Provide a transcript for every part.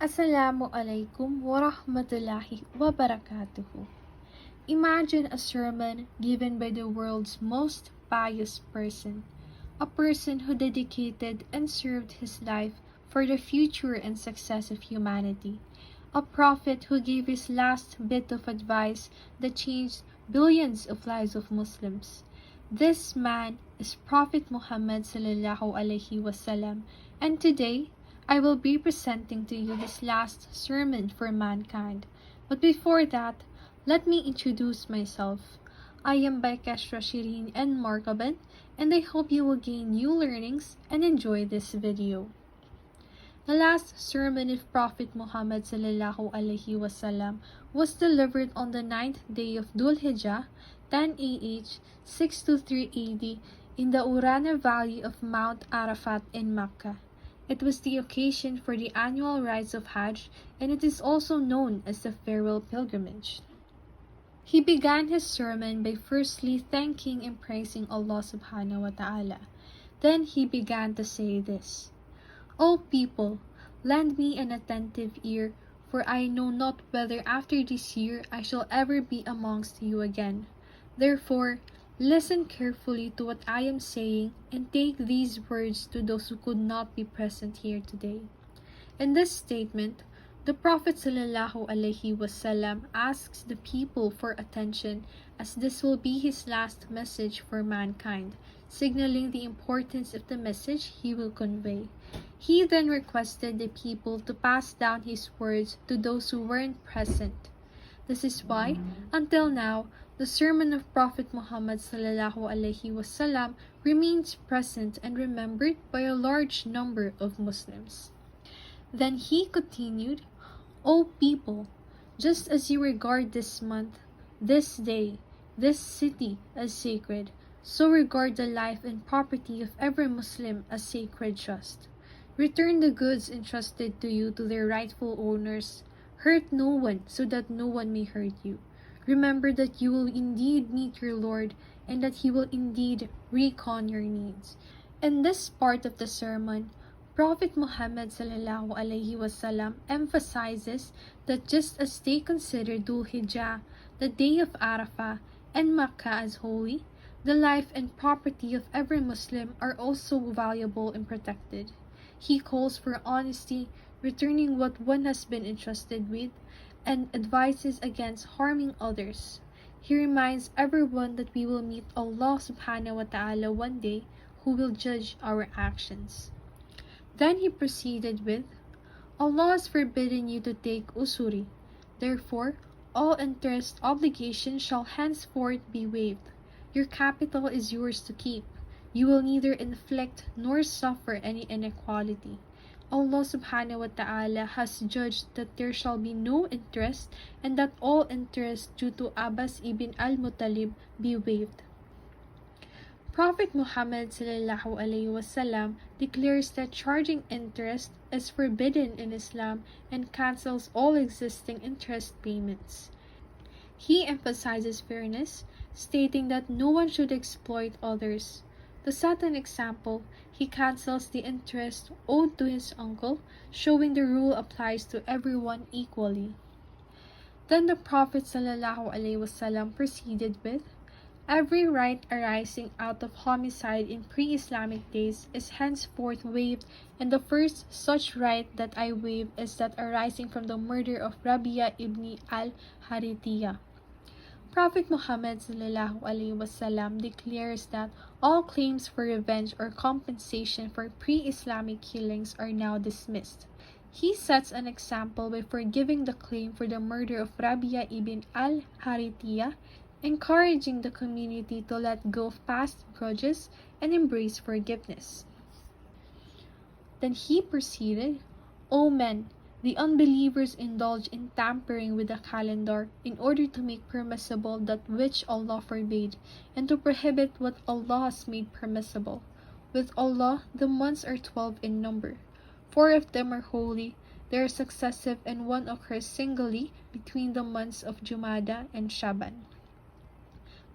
Assalamu alaikum wa rahmatullahi wa barakatuhu. Imagine a sermon given by the world's most pious person, a person who dedicated and served his life for the future and success of humanity, a prophet who gave his last bit of advice that changed billions of lives of Muslims. This man is Prophet Muhammad sallallahu alaihi wasallam, and today I will be presenting to you his last sermon for mankind. But before that, let me introduce myself. I am Baikashra Shirin and Markaban, and I hope you will gain new learnings and enjoy this video. The last sermon of Prophet Muhammad sallallahu alaihi wasallam was delivered on the 9th day of Dhul Hijjah, 10 AH 623 AD in the Urana Valley of Mount Arafat in Mecca. It was the occasion for the annual rites of Hajj, and it is also known as the farewell pilgrimage. He began his sermon by firstly thanking and praising Allah subhanahu wa ta'ala. Then he began to say this: O people, lend me an attentive ear, for I know not whether after this year I shall ever be amongst you again. Therefore, listen carefully to what I am saying and take these words to those who could not be present here today. In this statement, the Prophet ﷺ asks the people for attention, as this will be his last message for mankind, signaling the importance of the message he will convey. He then requested the people to pass down his words to those who weren't present. This is why, until now, the sermon of Prophet Muhammad ﷺ remains present and remembered by a large number of Muslims. Then he continued, O people, just as you regard this month, this day, this city as sacred, so regard the life and property of every Muslim as sacred trust. Return the goods entrusted to you to their rightful owners. Hurt no one so that no one may hurt you. Remember that you will indeed meet your Lord and that he will indeed recon your needs. In this part of the sermon, Prophet Muhammad ﷺ emphasizes that just as they consider Dhul Hijjah, the day of Arafah, and Makkah as holy, the life and property of every Muslim are also valuable and protected. He calls for honesty, returning what one has been entrusted with, and advises against harming others. He reminds everyone that we will meet Allah subhanahu wa ta'ala one day, who will judge our actions. Then he proceeded with, Allah has forbidden you to take usuri. Therefore, all interest obligation shall henceforth be waived. Your capital is yours to keep. You will neither inflict nor suffer any inequality. Allah subhanahu wa ta'ala has judged that there shall be no interest and that all interest due to Abbas ibn al-Muttalib be waived. Prophet Muhammad ﷺ declares that charging interest is forbidden in Islam and cancels all existing interest payments. He emphasizes fairness, stating that no one should exploit others. To set an example, he cancels the interest owed to his uncle, showing the rule applies to everyone equally. Then the Prophet ﷺ proceeded with, every right arising out of homicide in pre-Islamic days is henceforth waived, and the first such right that I waive is that arising from the murder of Rabia ibn al-Harithiyah. Prophet Muhammad ﷺ declares that all claims for revenge or compensation for pre-Islamic killings are now dismissed. He sets an example by forgiving the claim for the murder of Rabia ibn al-Harithiyah, encouraging the community to let go of past grudges and embrace forgiveness. Then he proceeded, O men, the unbelievers indulge in tampering with the calendar in order to make permissible that which Allah forbade, and to prohibit what Allah has made permissible. With Allah, the months are 12 in number. 4 of them are holy, they are successive, and one occurs singly between the months of Jumada and Shaban.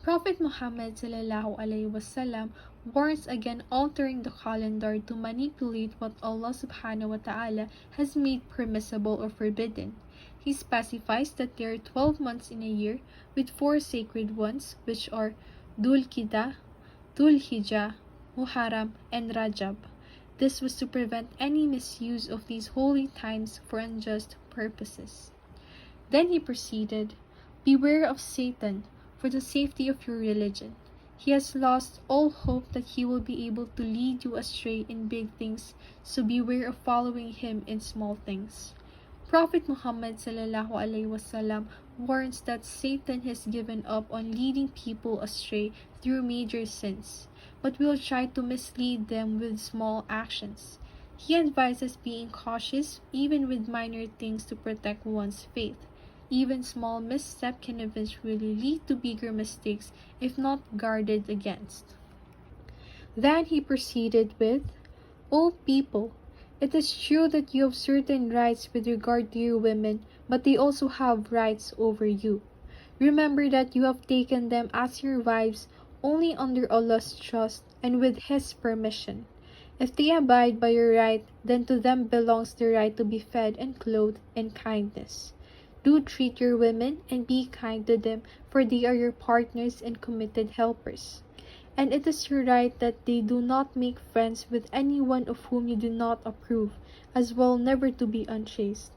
Prophet Muhammad ﷺ warns against altering the calendar to manipulate what Allah subhanahu wa ta'ala has made permissible or forbidden. He specifies that there are 12 months in a year, with 4 sacred ones, which are Dhul Qida, Dhul Hijjah, Muharram, and Rajab. This was to prevent any misuse of these holy times for unjust purposes. Then he proceeded, "Beware of Satan for the safety of your religion. He has lost all hope that he will be able to lead you astray in big things, so beware of following him in small things." Prophet Muhammad ﷺ warns that Satan has given up on leading people astray through major sins, but will try to mislead them with small actions. He advises being cautious even with minor things to protect one's faith. Even small misstep can eventually lead to bigger mistakes if not guarded against. Then he proceeded with, "O people, it is true that you have certain rights with regard to your women, but they also have rights over you. Remember that you have taken them as your wives only under Allah's trust and with His permission. If they abide by your right, then to them belongs the right to be fed and clothed in kindness. Do treat your women and be kind to them, for they are your partners and committed helpers. And it is your right that they do not make friends with anyone of whom you do not approve, as well never to be unchaste."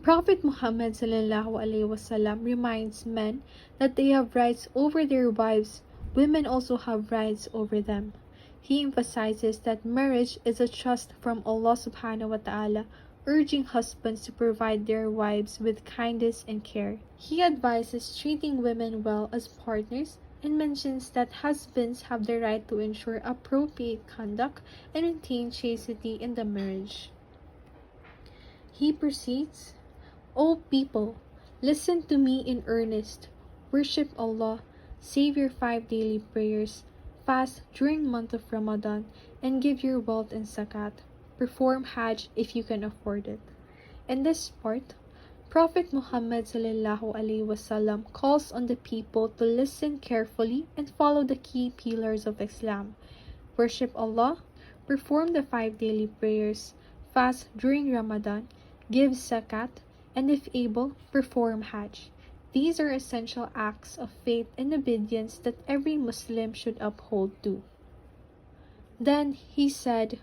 Prophet Muhammad ﷺ reminds men that they have rights over their wives. Women also have rights over them. He emphasizes that marriage is a trust from Allah subhanahu wa ta'ala, urging husbands to provide their wives with kindness and care. He advises treating women well as partners and mentions that husbands have the right to ensure appropriate conduct and maintain chastity in the marriage. He proceeds, "O people, listen to me in earnest. Worship Allah, say your 5 daily prayers, fast during month of Ramadan, and give your wealth in zakat. Perform Hajj if you can afford it." In this part, Prophet Muhammad ﷺ calls on the people to listen carefully and follow the key pillars of Islam. Worship Allah, perform the 5 daily prayers, fast during Ramadan, give zakat, and if able, perform Hajj. These are essential acts of faith and obedience that every Muslim should uphold to. Then he said,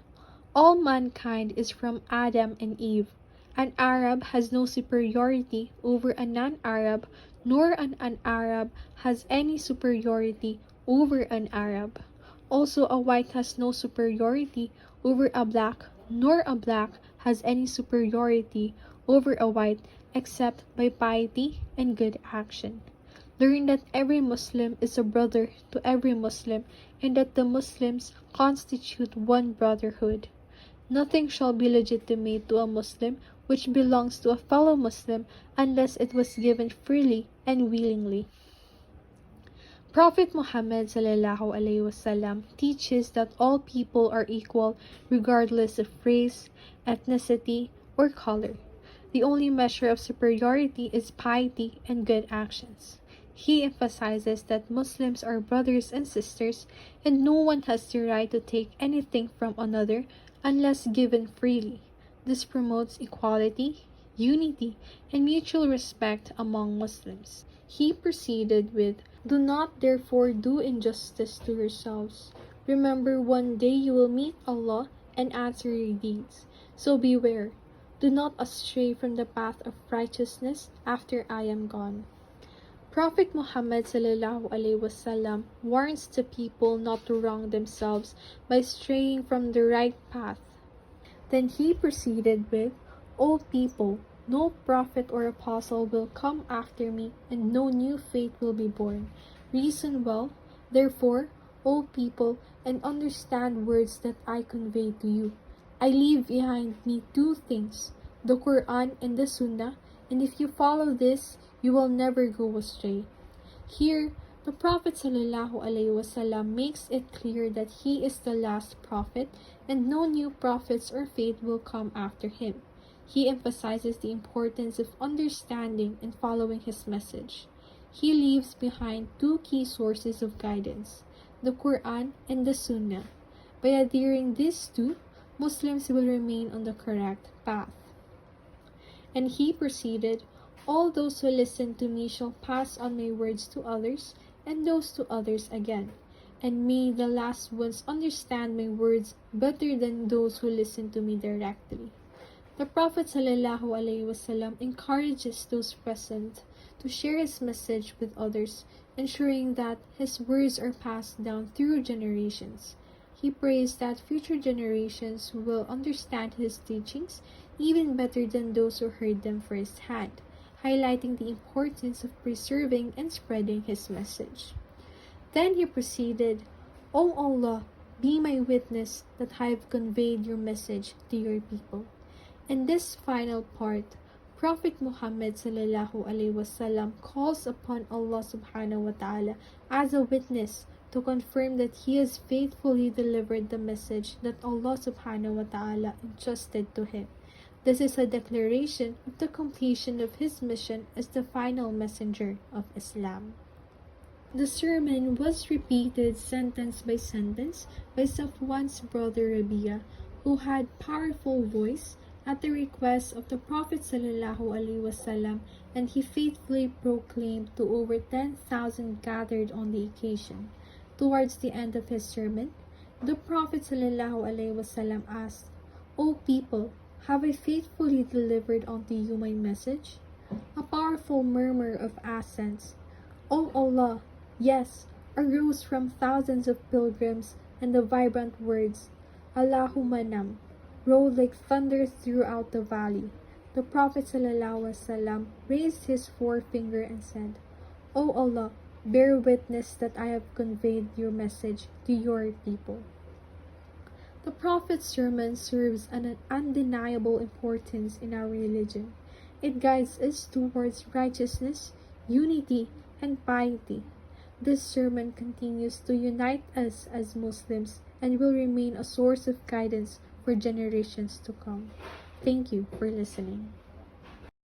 "All mankind is from Adam and Eve. An Arab has no superiority over a non-Arab, nor an Arab has any superiority over an Arab. Also, a white has no superiority over a black, nor a black has any superiority over a white, except by piety and good action. Learn that every Muslim is a brother to every Muslim, and that the Muslims constitute one brotherhood. Nothing shall be legitimate to a Muslim which belongs to a fellow Muslim unless it was given freely and willingly." Prophet Muhammad ﷺ teaches that all people are equal regardless of race, ethnicity, or color. The only measure of superiority is piety and good actions. He emphasizes that Muslims are brothers and sisters, and no one has the right to take anything from another unless given freely. This promotes equality, unity, and mutual respect among Muslims. He proceeded with, "Do not therefore do injustice to yourselves. Remember, one day you will meet Allah and answer your deeds. So beware. Do not astray from the path of righteousness after I am gone." Prophet Muhammad ﷺ warns the people not to wrong themselves by straying from the right path. Then he proceeded with, "O people, no prophet or apostle will come after me, and no new faith will be born. Reason well, therefore, O people, and understand words that I convey to you. I leave behind me 2 things, the Quran and the Sunnah, and if you follow this, you will never go astray." Here, the Prophet ﷺ makes it clear that he is the last prophet and no new prophets or faith will come after him. He emphasizes the importance of understanding and following his message. He leaves behind 2 key sources of guidance, the Quran, and the Sunnah. By adhering these two, Muslims will remain on the correct path. And he proceeded, all those who listen to me shall pass on my words to others, and those to others again. And may the last ones understand my words better than those who listen to me directly. The Prophet ﷺ encourages those present to share his message with others, ensuring that his words are passed down through generations. He prays that future generations will understand his teachings even better than those who heard them firsthand, highlighting the importance of preserving and spreading his message. Then he proceeded, O Allah, be my witness that I have conveyed your message to your people. In this final part, Prophet Muhammad ﷺ calls upon Allah subhanahu wa ta'ala as a witness to confirm that he has faithfully delivered the message that Allah subhanahu wa ta'ala entrusted to him. This is a declaration of the completion of his mission as the final messenger of Islam. The sermon was repeated sentence by sentence by Safwan's brother Rabia, who had powerful voice at the request of the Prophet ﷺ, and he faithfully proclaimed to over 10,000 gathered on the occasion. Towards the end of his sermon, the Prophet ﷺ asked, O people, have I faithfully delivered unto you my message? A powerful murmur of assents, O Allah, yes, arose from thousands of pilgrims, and the vibrant words, Allahumma nam, rolled like thunder throughout the valley. The Prophet ﷺ raised his forefinger and said, O Allah, bear witness that I have conveyed your message to your people. The Prophet's sermon serves an undeniable importance in our religion. It guides us towards righteousness, unity, and piety. This sermon continues to unite us as Muslims and will remain a source of guidance for generations to come. Thank you for listening.